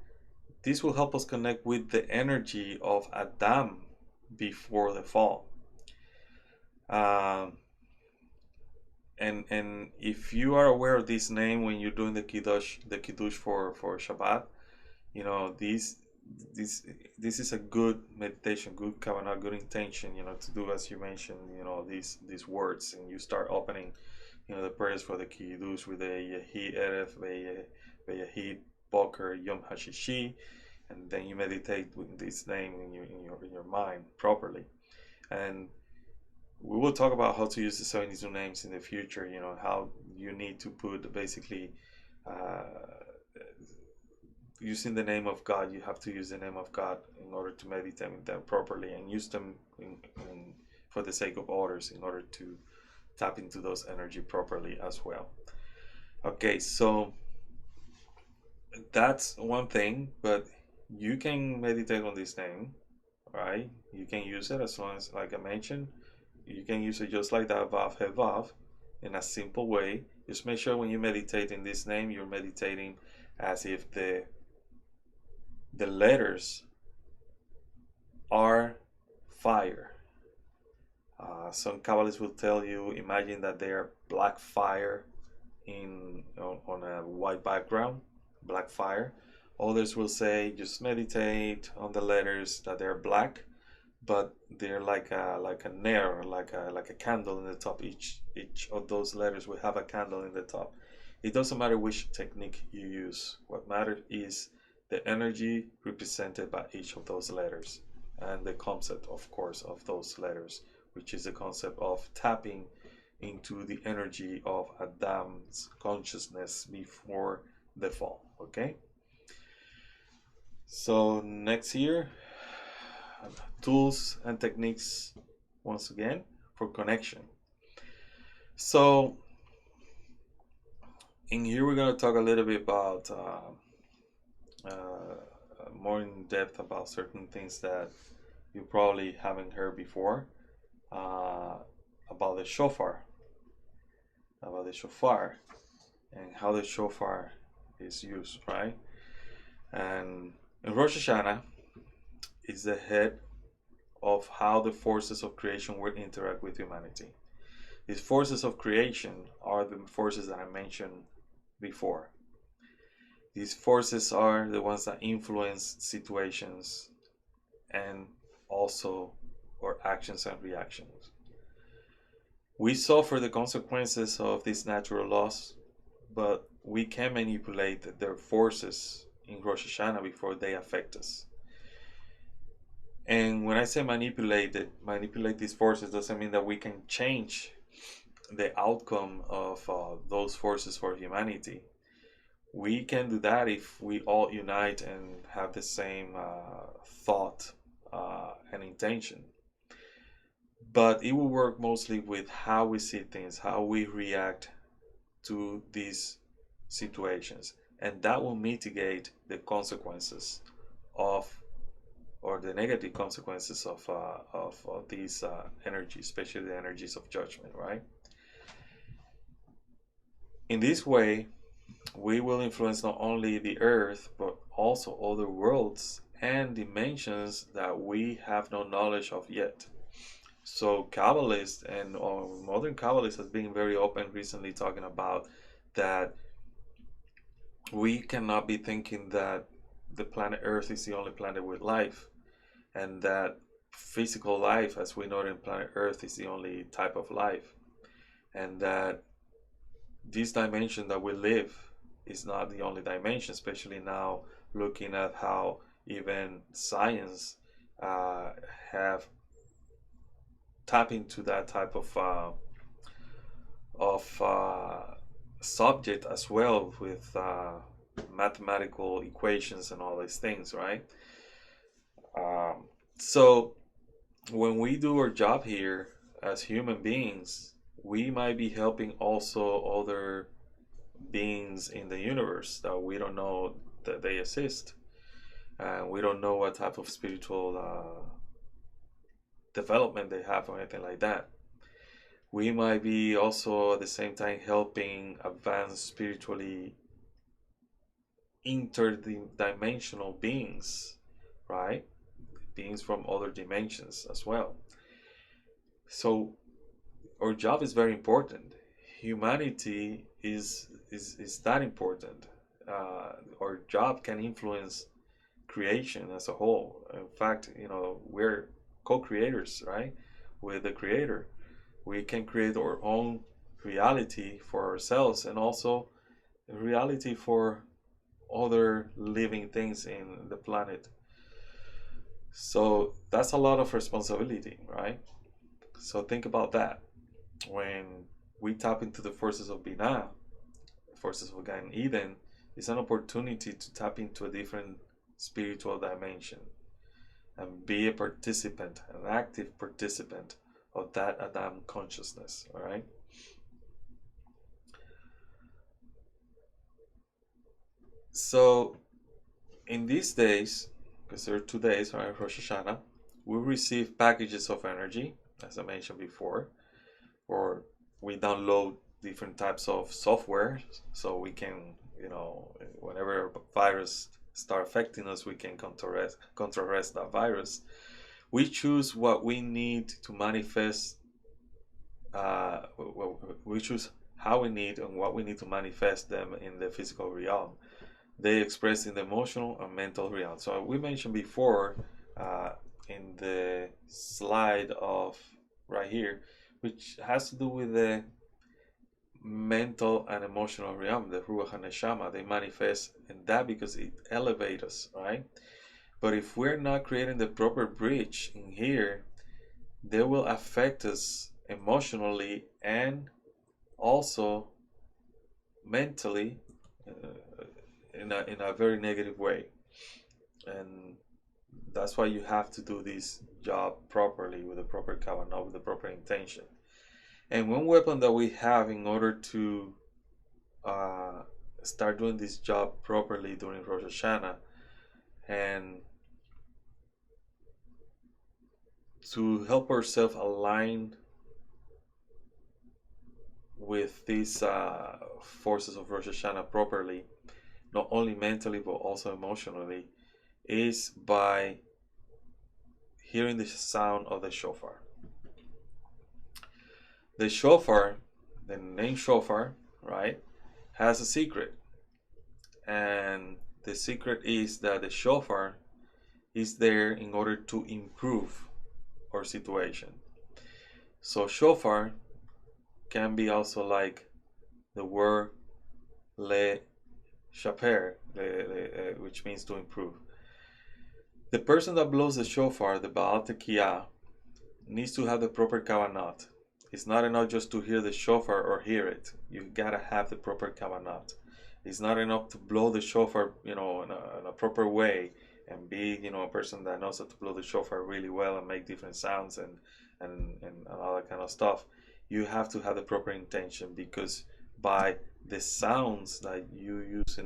this will help us connect with the energy of Adam before the fall. And if you are aware of this name when you're doing the kiddush for Shabbat, this is a good meditation, good Kabbalah, good intention, to do as you mentioned, these words, and you start opening, the prayers for the kiddush with the Yehi Erev veYehi Boker Yom Hashishi, and then you meditate with this name in your mind properly. And we will talk about how to use the 72 names in the future, how you need to put basically using the name of God. You have to use the name of God in order to meditate them properly and use them for the sake of others, in order to tap into those energy properly as well. Okay, so that's one thing, but you can meditate on this name, right? You can use it as long as, like I mentioned, you can use it just like that, Vav He Vav, in a simple way. Just make sure when you meditate in this name, you're meditating as if the letters are fire. Some Kabbalists will tell you, imagine that they are black fire on a white background, black fire. Others will say, just meditate on the letters that they're black, but they're like a nair, like a candle in the top. Each of those letters will have a candle in the top. It doesn't matter which technique you use. What matters is the energy represented by each of those letters, and the concept, of course, of those letters, which is the concept of tapping into the energy of Adam's consciousness before the fall. Okay, so next here, tools and techniques once again for connection. So in here we're going to talk a little bit about more in depth about certain things that you probably haven't heard before, about the shofar, and how the shofar is used, right? And in Rosh HaShanah is the head of how the forces of creation will interact with humanity. These forces of creation are the forces that I mentioned before. These forces are the ones that influence situations and also our actions and reactions. We suffer the consequences of these natural laws, but we can manipulate their forces in Rosh Hashanah before they affect us. And when I say manipulate these forces doesn't mean that we can change the outcome of those forces for humanity. We can do that if we all unite and have the same thought and intention. But it will work mostly with how we see things, how we react to these situations, and that will mitigate the consequences of, or the negative consequences of these energies, especially the energies of judgment, right? In this way, we will influence not only the earth, but also other worlds and dimensions that we have no knowledge of yet. So Kabbalists and modern Kabbalists has been very open recently talking about that we cannot be thinking that the planet Earth is the only planet with life, and that physical life as we know it in planet Earth is the only type of life, and that this dimension that we live is not the only dimension, especially now looking at how even science have tapped into that type of subject as well, with mathematical equations and all these things, right? So when we do our job here as human beings, we might be helping also other beings in the universe that we don't know that they exist, and we don't know what type of spiritual development they have or anything like that. We might be also at the same time helping advance spiritually interdimensional beings, right? Beings from other dimensions as well. So our job is very important. Humanity is that important. Our job can influence creation as a whole. In fact, we're co-creators, right, with the Creator. We can create our own reality for ourselves, and also reality for other living things in the planet. So that's a lot of responsibility, right? So think about that. When we tap into the forces of Binah, forces of Gan Eden, it's an opportunity to tap into a different spiritual dimension and be a participant, an active participant of that Adam consciousness, all right? So in these days, because there are 2 days, right, Rosh Hashanah, we receive packages of energy, as I mentioned before, or we download different types of software, so we can, whenever a virus start affecting us, we can contrarrest that virus. We choose what we need to manifest. We choose how we need and what we need to manifest them in the physical realm. They express in the emotional and mental realm. So we mentioned before in the slide of right here, which has to do with the mental and emotional realm, the Ruach and Neshama. They manifest in that because it elevates us, right? But if we're not creating the proper bridge in here, they will affect us emotionally and also mentally, in a very negative way. And that's why you have to do this job properly, with the proper kavanah, with the proper intention. And one weapon that we have in order to uh, start doing this job properly during Rosh Hashanah, and to help ourselves align with these forces of Rosh Hashanah properly, not only mentally but also emotionally, is by hearing the sound of the shofar. The shofar, the name shofar, right, has a secret. And the secret is that the shofar is there in order to improve our situation. So shofar can be also like the word le shaper, which means to improve. The person that blows the shofar, the Baal Tekiah, needs to have the proper kavanah. It's not enough just to hear the shofar or hear it. You gotta have the proper kavanah. It's not enough to blow the shofar, in a proper way, and be, a person that knows how to blow the shofar really well and make different sounds and all that kind of stuff. You have to have the proper intention, because by the sounds that you use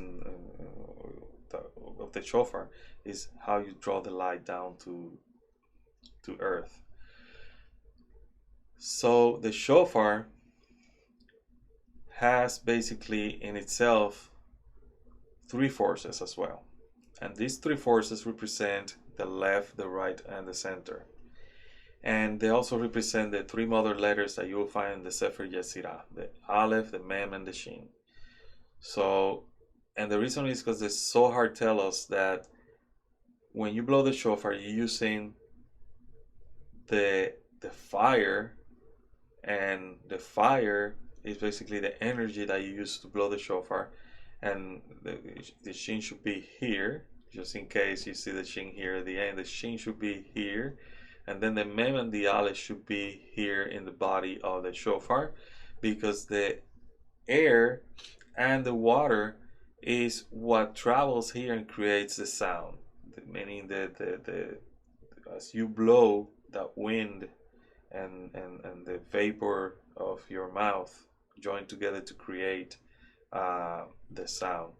of the shofar is how you draw the light down to earth. So the shofar has basically in itself three forces as well. And these three forces represent the left, the right, and the center. And they also represent the three mother letters that you will find in the Sefer Yetzirah, the Aleph, the Mem, and the Shin. So, and the reason is because the Zohar tells us that when you blow the shofar, you're using the fire, and the fire is basically the energy that you use to blow the shofar. And the shin should be here, just in case you see the shin here at the end. The shin should be here, and then the mem and the aleph should be here in the body of the shofar, because the air and the water is what travels here and creates the sound. Meaning that the as you blow, that wind and the vapor of your mouth join together to create the sound.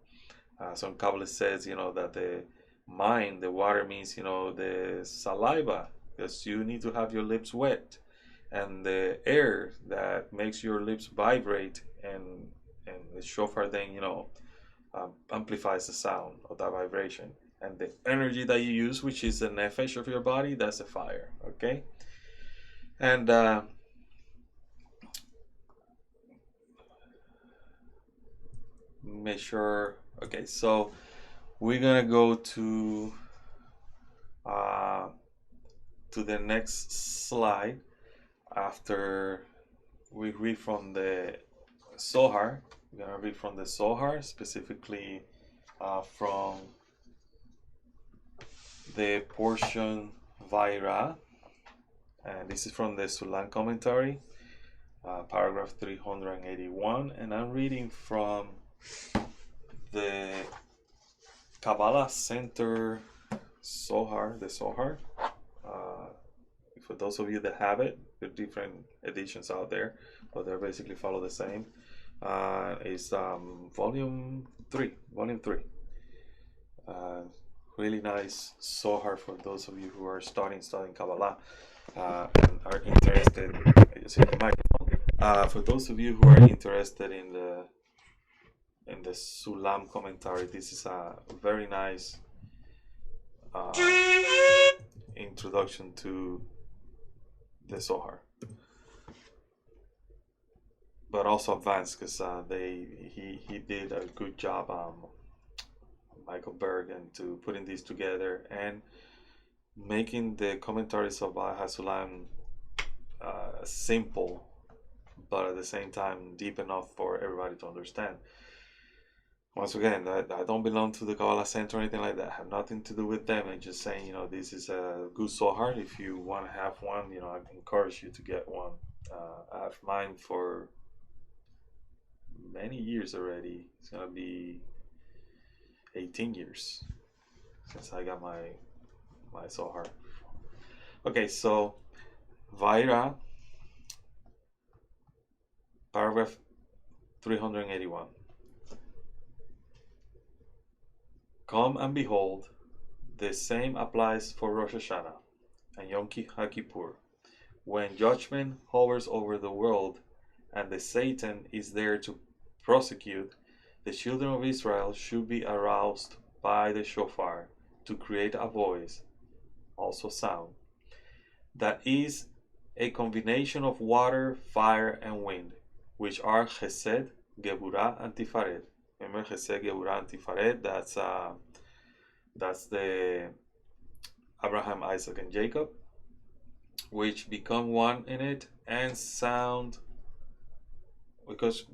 Some Kabbalah says, that the mind, the water means, the saliva, because you need to have your lips wet, and the air that makes your lips vibrate, and the shofar then, amplifies the sound of that vibration. And the energy that you use, which is the nefesh of your body, that's the fire. Okay, and make sure. Okay, so we're gonna go to the next slide after we read from the Zohar. We're gonna read from the Zohar, specifically from the portion Vaira, and this is from the Sulam commentary, paragraph 381, and I'm reading from the Kabbalah Center Zohar, the Zohar. For those of you that have it, there are different editions out there, but they basically follow the same. It's volume 3. Really nice Zohar for those of you who are studying Kabbalah and are interested. For those of you who are interested in the Sulam commentary, this is a very nice introduction to the Zohar, but also advanced, because he did a good job, Michael Bergen, to putting these together and making the commentaries of Hasulam simple, but at the same time deep enough for everybody to understand. Once again, I don't belong to the Kabbalah Center or anything like that. I have nothing to do with them. I'm just saying, this is a good Zohar. If you want to have one, I encourage you to get one. I have mine for many years already. It's gonna be 18 years since I got my Zohar. Okay, so Vaira, paragraph 381. Come and behold, the same applies for Rosh HaShanah and Yom HaKippur, when judgment hovers over the world and the Satan is there to prosecute. The children of Israel should be aroused by the shofar to create a voice, also sound, that is a combination of water, fire, and wind, which are Chesed, Geburah, and Tifaret. Remember Chesed, Geburah, and Tifaret? That's the Abraham, Isaac, and Jacob, which become one in it and sound, because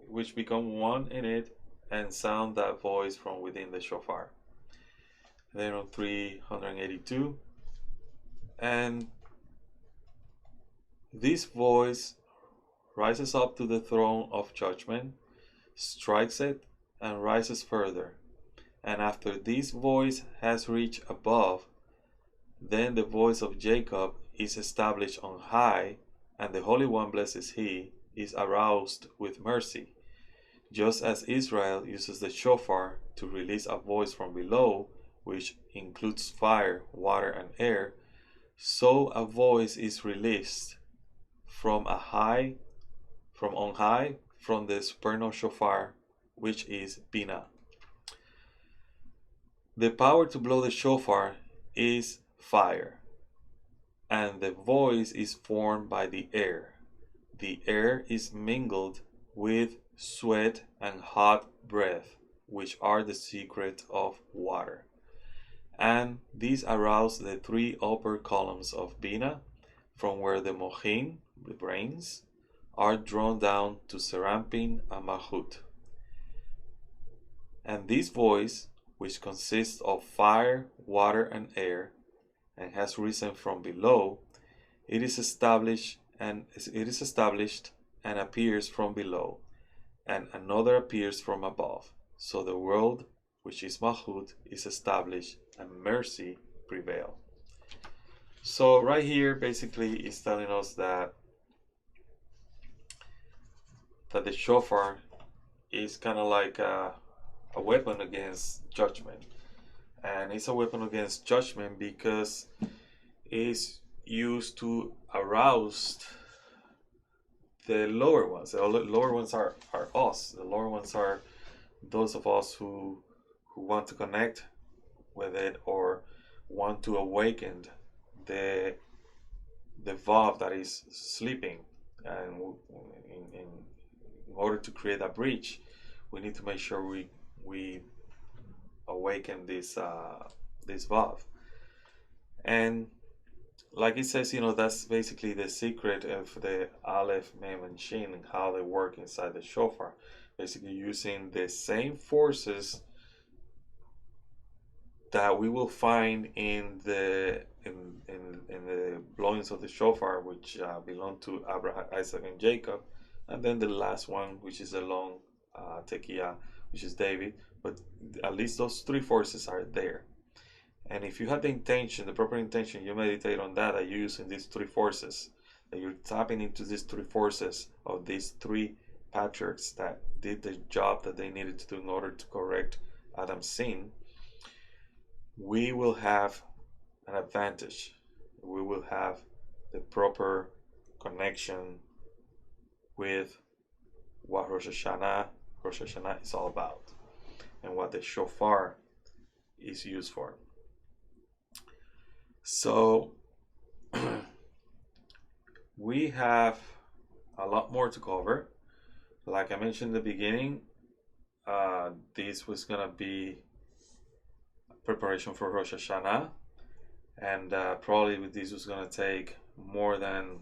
which become one in it and sound that voice from within the shofar. Then on 382, and this voice rises up to the throne of judgment, strikes it, and rises further. And after this voice has reached above, then the voice of Jacob is established on high, and the Holy One, blessed he, is aroused with mercy. Just as Israel uses the shofar to release a voice from below, which includes fire, water, and air, so a voice is released from on high, from the supernal shofar, which is Bina. The power to blow the shofar is fire, and the voice is formed by the air. The air is mingled with sweat and hot breath, which are the secret of water. And these arouse the three upper columns of Bina, from where the mochin, the brains, are drawn down to Serampin and Malchut. And this voice, which consists of fire, water, and air, and has risen from below, it is established and appears from below, and another appears from above. So the world, which is Malchut, is established, and mercy prevail. So right here, basically, is telling us that the shofar is kind of like a weapon against judgment, and it's a weapon against judgment because it's used to arouse the lower ones. The lower ones are us. The lower ones are those of us who want to connect with it or want to awaken the valve that is sleeping. And in order to create a breach, we need to make sure we awaken this valve. And like it says, that's basically the secret of the Aleph, Mem, and Shin and how they work inside the shofar. Basically using the same forces that we will find in the blowings of the shofar, which belong to Abraham, Isaac, and Jacob, and then the last one, which is the long tekiah, which is David. But at least those three forces are there. And if you have the intention, the proper intention, you meditate on that, you're using these three forces, that you're tapping into these three forces of these three patriarchs that did the job that they needed to do in order to correct Adam's sin, we will have an advantage. We will have the proper connection with what Rosh Hashanah is all about and what the shofar is used for. So we have a lot more to cover. Like I mentioned in the beginning, this was gonna be preparation for Rosh Hashanah, and probably this was gonna take more than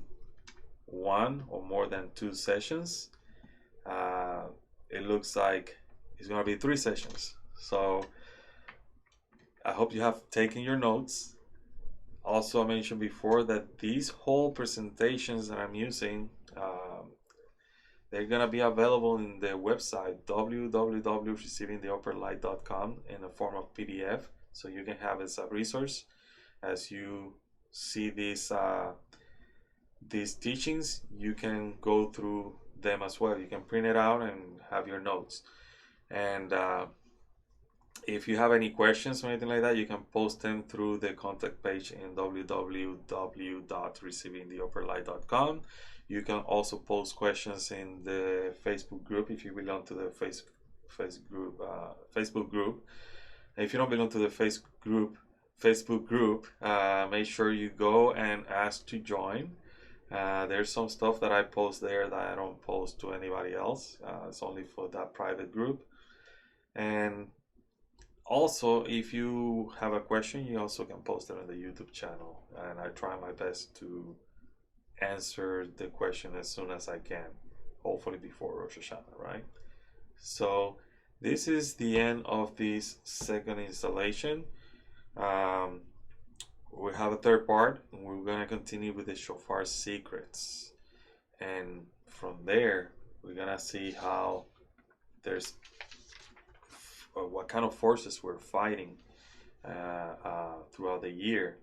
one or more than two sessions. It looks like it's gonna be 3 sessions. So I hope you have taken your notes. Also, I mentioned before that these whole presentations that I'm using Um, they're gonna be available in the website www.receivingtheupperlight.com in a form of PDF, so you can have it as a resource as you see these teachings. You can go through them as well. You can print it out and have your notes. And if you have any questions or anything like that, you can post them through the contact page in www.receivingtheupperlight.com. You can also post questions in the Facebook group if you belong to the Facebook group. And if you don't belong to the Facebook group, make sure you go and ask to join. There's some stuff that I post there that I don't post to anybody else. It's only for that private group. And also, if you have a question, you also can post it on the YouTube channel. And I try my best to answer the question as soon as I can, hopefully before Rosh HaShanah, right? So this is the end of this second installation. We have a third part, and we're going to continue with the shofar secrets. And from there, we're going to see how there's what kind of forces we're fighting throughout the year,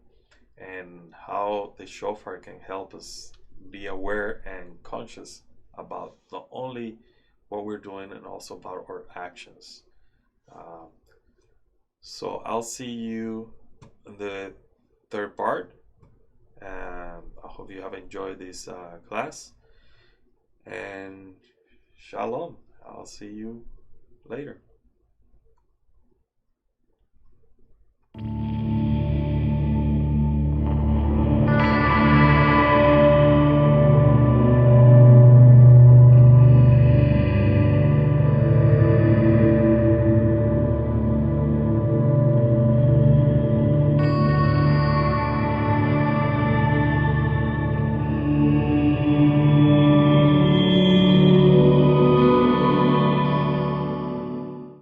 and how the shofar can help us be aware and conscious about not only what we're doing and also about our actions. So I'll see you in the third part. I hope you have enjoyed this class, and shalom. I'll see you later.